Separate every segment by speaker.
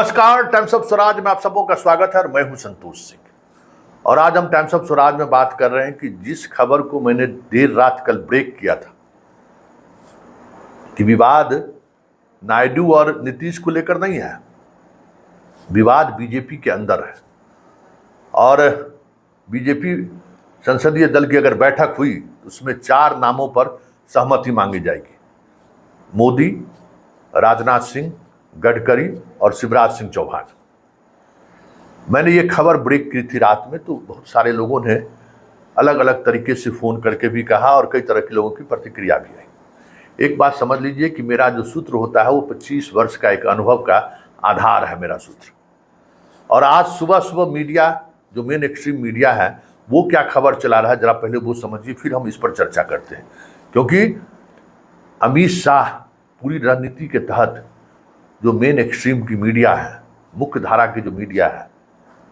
Speaker 1: नमस्कार, times of Swaraj में आप सबों का स्वागत है और मैं हूं संतोष सिंह। और आज हम टाइम्स ऑफ स्वराज में बात कर रहे हैं कि जिस खबर को मैंने देर रात कल ब्रेक किया था कि विवाद नायडू और नीतीश को लेकर नहीं है, विवाद बीजेपी के अंदर है। और बीजेपी संसदीय दल की अगर बैठक हुई तो उसमें 4 नामों पर सहमति मांगी जाएगी: मोदी, राजनाथ सिंह, गडकरी और शिवराज सिंह चौहान। मैंने ये खबर ब्रेक की थी रात में, तो बहुत सारे लोगों ने अलग अलग तरीके से फ़ोन करके भी कहा और कई तरह के लोगों की प्रतिक्रिया भी आई। एक बात समझ लीजिए कि मेरा जो सूत्र होता है वो 25 वर्ष का एक अनुभव का आधार है मेरा सूत्र। और आज सुबह सुबह मीडिया, जो मेन एक्सट्रीम मीडिया है, वो क्या खबर चला रहा है जरा पहले वो समझिए, फिर हम इस पर चर्चा करते हैं। क्योंकि अमित शाह पूरी रणनीति के तहत जो मेन एक्सट्रीम की मीडिया है, मुख्य धारा की जो मीडिया है,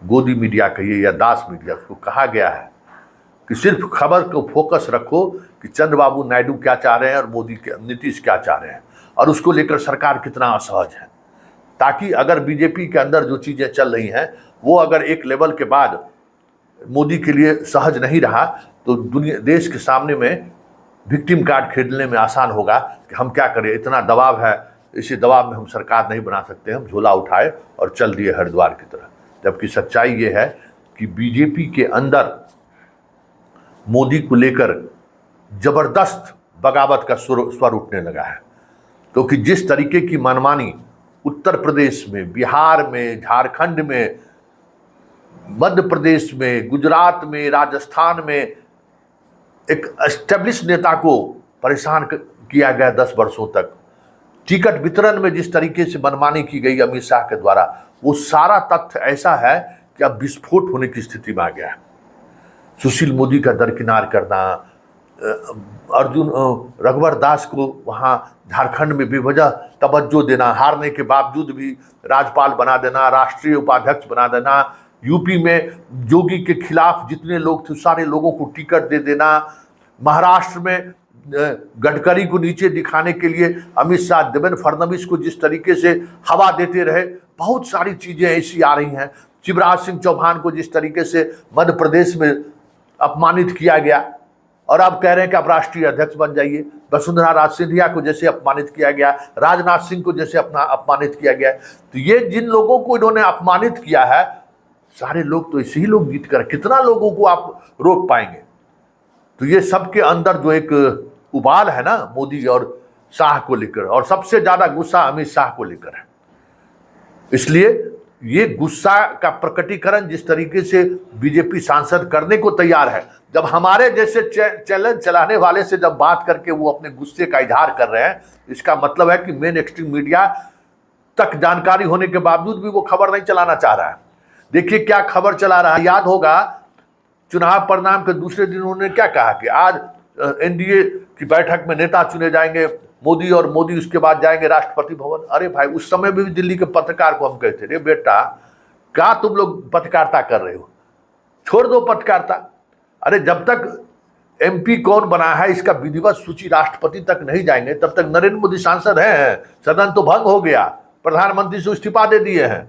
Speaker 1: गोदी मीडिया कहिए या दास मीडिया, उसको कहा गया है कि सिर्फ खबर को फोकस रखो कि चंद्रबाबू नायडू क्या चाह रहे हैं और नीतीश क्या चाह रहे हैं और उसको लेकर सरकार कितना असहज है, ताकि अगर बीजेपी के अंदर जो चीज़ें चल रही हैं वो अगर एक लेवल के बाद मोदी के लिए सहज नहीं रहा तो देश के सामने में विक्टिम कार्ड खेलने में आसान होगा कि हम क्या करें, इतना दबाव है, इसी दबाव में हम सरकार नहीं बना सकते, हम झोला उठाए और चल दिए हरिद्वार की तरह। जबकि सच्चाई ये है कि बीजेपी के अंदर मोदी को लेकर जबरदस्त बगावत का स्वर उठने लगा है। क्योंकि जिस तरीके की मनमानी उत्तर प्रदेश में, बिहार में, झारखंड में, मध्य प्रदेश में, गुजरात में, राजस्थान में एक एस्टेब्लिश नेता को परेशान किया गया 10 वर्षों तक, टिकट वितरण में जिस तरीके से मनमानी की गई अमित शाह के द्वारा, वो सारा तथ्य ऐसा है कि अब विस्फोट होने की स्थिति में आ गया है। सुशील मोदी का दरकिनार करना, अर्जुन रघुवर दास को वहाँ झारखंड में बेवजह तवज्जो देना, हारने के बावजूद भी राज्यपाल बना देना, राष्ट्रीय उपाध्यक्ष बना देना, यूपी में जोगी के खिलाफ जितने लोग थे सारे लोगों को टिकट दे देना, महाराष्ट्र में गडकरी को नीचे दिखाने के लिए अमित शाह देवेंद्र फडणवीस को जिस तरीके से हवा देते रहे, बहुत सारी चीज़ें ऐसी आ रही हैं। शिवराज सिंह चौहान को जिस तरीके से मध्य प्रदेश में अपमानित किया गया और अब कह रहे हैं कि आप राष्ट्रीय अध्यक्ष बन जाइए। वसुंधरा राजे सिंधिया को जैसे अपमानित किया गया, राजनाथ सिंह को जैसे अपमानित किया गया, तो ये जिन लोगों को इन्होंने अपमानित किया है, सारे लोग तो इसी लोग जीत कर, कितना लोगों को आप रोक पाएंगे? तो ये सबके अंदर जो एक उबाल है ना मोदी और शाह को लेकर, और सबसे ज्यादा गुस्सा अमित शाह को लेकर है। इसलिए ये गुस्सा का प्रकटीकरण जिस तरीके से बीजेपी सांसद करने को तैयार है, जब हमारे जैसे चैलेंज चलाने वाले से जब बात करके वो अपने गुस्से का इजहार कर रहे हैं, इसका मतलब है कि मेन एक्सट्रीम मीडिया तक जानकारी होने के बावजूद भी वो खबर नहीं चलाना चाह रहा है। देखिए क्या खबर चला रहा है। याद होगा चुनाव परिणाम के दूसरे दिन उन्होंने क्या कहा कि आज एनडीए की बैठक में नेता चुने जाएंगे मोदी, और मोदी उसके बाद जाएंगे राष्ट्रपति भवन। अरे भाई, उस समय भी दिल्ली के पत्रकार को हम कहते रे बेटा, क्या तुम लोग पत्रकारिता कर रहे हो, छोड़ दो पत्रकारिता। अरे जब तक एमपी कौन बना है इसका विधिवत सूची राष्ट्रपति तक नहीं जाएंगे तब तक नरेंद्र मोदी सांसद हैं। सदन तो भंग हो गया, प्रधानमंत्री से इस्तीफा दे दिए हैं।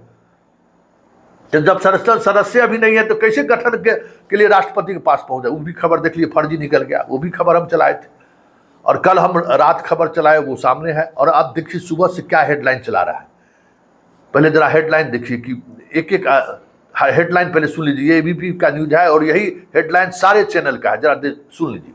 Speaker 1: जब सदस्य अभी नहीं है तो कैसे गठन के लिए राष्ट्रपति के पास पहुंच जाए? वो भी खबर देख लिए, फर्जी निकल गया। वो भी खबर हम चलाए थे और कल हम रात खबर चलाए, वो सामने है। और अब देखिए सुबह से क्या हेडलाइन चला रहा है। पहले जरा हेडलाइन देखिए कि एक एक हेडलाइन पहले सुन लीजिए। एबीपी का न्यूज है और यही हेडलाइन सारे चैनल का है, जरा सुन लीजिए।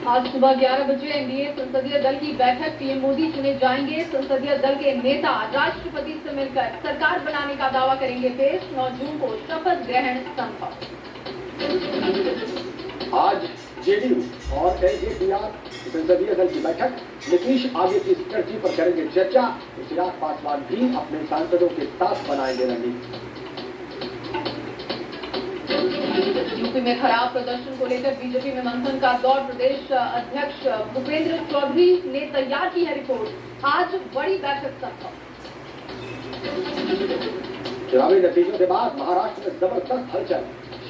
Speaker 2: आज सुबह 11 बजे एनडीए संसदीय दल की बैठक, पीएम मोदी चुने जाएंगे। संसदीय दल के नेता राष्ट्रपति से मिलकर सरकार बनाने का दावा करेंगे पेश। 9 जून को शपथ ग्रहण संभव।
Speaker 3: आज जेडीयू और एलजेपीआर संसदीय दल की बैठक, नीतीश आगे की स्ट्रेटजी पर करेंगे चर्चा। चिराग पासवान भी अपने सांसदों के साथ बनाएंगे रणनीति।
Speaker 2: यूपी में खराब प्रदर्शन को लेकर बीजेपी में मंथन का दौर। प्रदेश अध्यक्ष भूपेंद्र चौधरी ने तैयार की है रिपोर्ट। आज बड़ी बैठक संभव।
Speaker 3: चुनावी नतीजों के बाद महाराष्ट्र में जबरदस्त हलचल।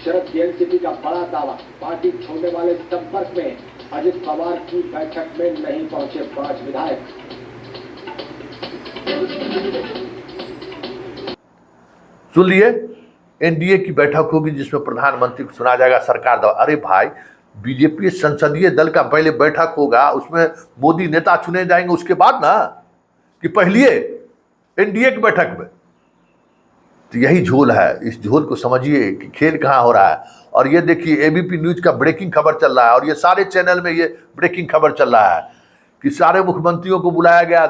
Speaker 3: शरद की एनसीपी का बड़ा दावा, पार्टी छोड़ने वाले संपर्क में। अजित पवार की बैठक में नहीं पहुंचे 5 विधायक।
Speaker 1: सुन लिए, एनडीए की बैठक होगी जिसमें प्रधानमंत्री को सुना जाएगा सरकार दवा। अरे भाई, बीजेपी संसदीय दल का पहले बैठक होगा, उसमें मोदी नेता चुने जाएंगे उसके बाद ना, कि पहले एनडीए की बैठक में? तो यही झोल है। इस झोल को समझिए कि खेल कहाँ हो रहा है। और ये देखिए, एबीपी न्यूज का ब्रेकिंग खबर चल रहा है, और ये सारे चैनल में ये ब्रेकिंग खबर चल रहा है कि सारे मुख्यमंत्रियों को बुलाया गया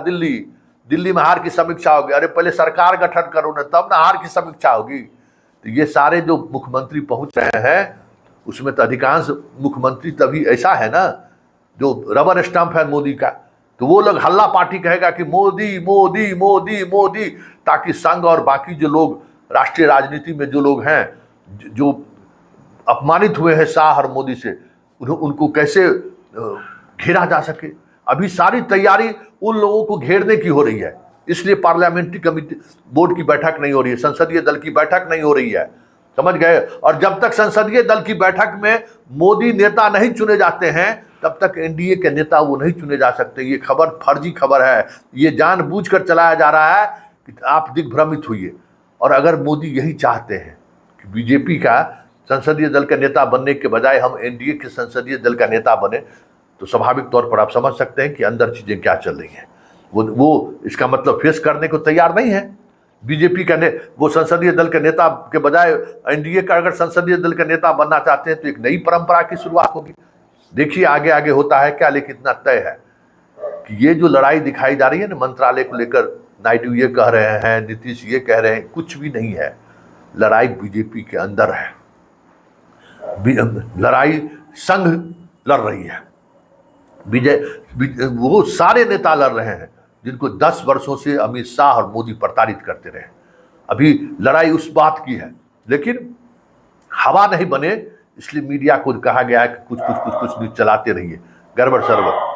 Speaker 1: दिल्ली में हार की समीक्षा होगी। अरे पहले सरकार गठन करो ना, तब ना हार की समीक्षा होगी। तो ये सारे जो मुख्यमंत्री पहुंच रहे हैं, उसमें तो अधिकांश मुख्यमंत्री तभी ऐसा है ना जो रबर स्टंप है मोदी का, तो वो लोग हल्ला पार्टी कहेगा कि मोदी मोदी मोदी मोदी, ताकि संघ और बाकी जो लोग राष्ट्रीय राजनीति में जो लोग हैं, जो अपमानित हुए हैं शाह और मोदी से, उनको कैसे घेरा जा सके। अभी सारी तैयारी उन लोगों को घेरने की हो रही है, इसलिए पार्लियामेंट्री कमेटी बोर्ड की बैठक नहीं हो रही है, संसदीय दल की बैठक नहीं हो रही है, समझ गए। और जब तक संसदीय दल की बैठक में मोदी नेता नहीं चुने जाते हैं, तब तक एनडीए के नेता वो नहीं चुने जा सकते। ये खबर फर्जी खबर है, ये जानबूझकर चलाया जा रहा है कि आप दिग्भ्रमित हुइए। और अगर मोदी यही चाहते हैं कि बीजेपी का संसदीय दल का नेता बनने के बजाय हम एनडीए के संसदीय दल का नेता बने, तो स्वाभाविक तौर पर आप समझ सकते हैं कि अंदर चीजें क्या चल रही हैं। वो इसका मतलब फेस करने को तैयार नहीं है। बीजेपी का वो संसदीय दल के नेता के बजाय एनडीए का अगर संसदीय दल का नेता बनना चाहते हैं, तो एक नई परंपरा की शुरुआत होगी। देखिए आगे आगे होता है क्या, लेकिन इतना तय है कि ये जो लड़ाई दिखाई जा रही है ना मंत्रालय को लेकर, नायडू ये कह रहे हैं, नीतीश ये कह रहे हैं, कुछ भी नहीं है। लड़ाई बीजेपी के अंदर है, लड़ाई संघ लड़ रही है। वो सारे नेता लड़ रहे हैं जिनको 10 वर्षों से अमित शाह और मोदी प्रताड़ित करते रहे। अभी लड़ाई उस बात की है, लेकिन हवा नहीं बने, इसलिए मीडिया को कहा गया है कि कुछ न्यूज चलाते रहिए, गड़बड़ सरबड़।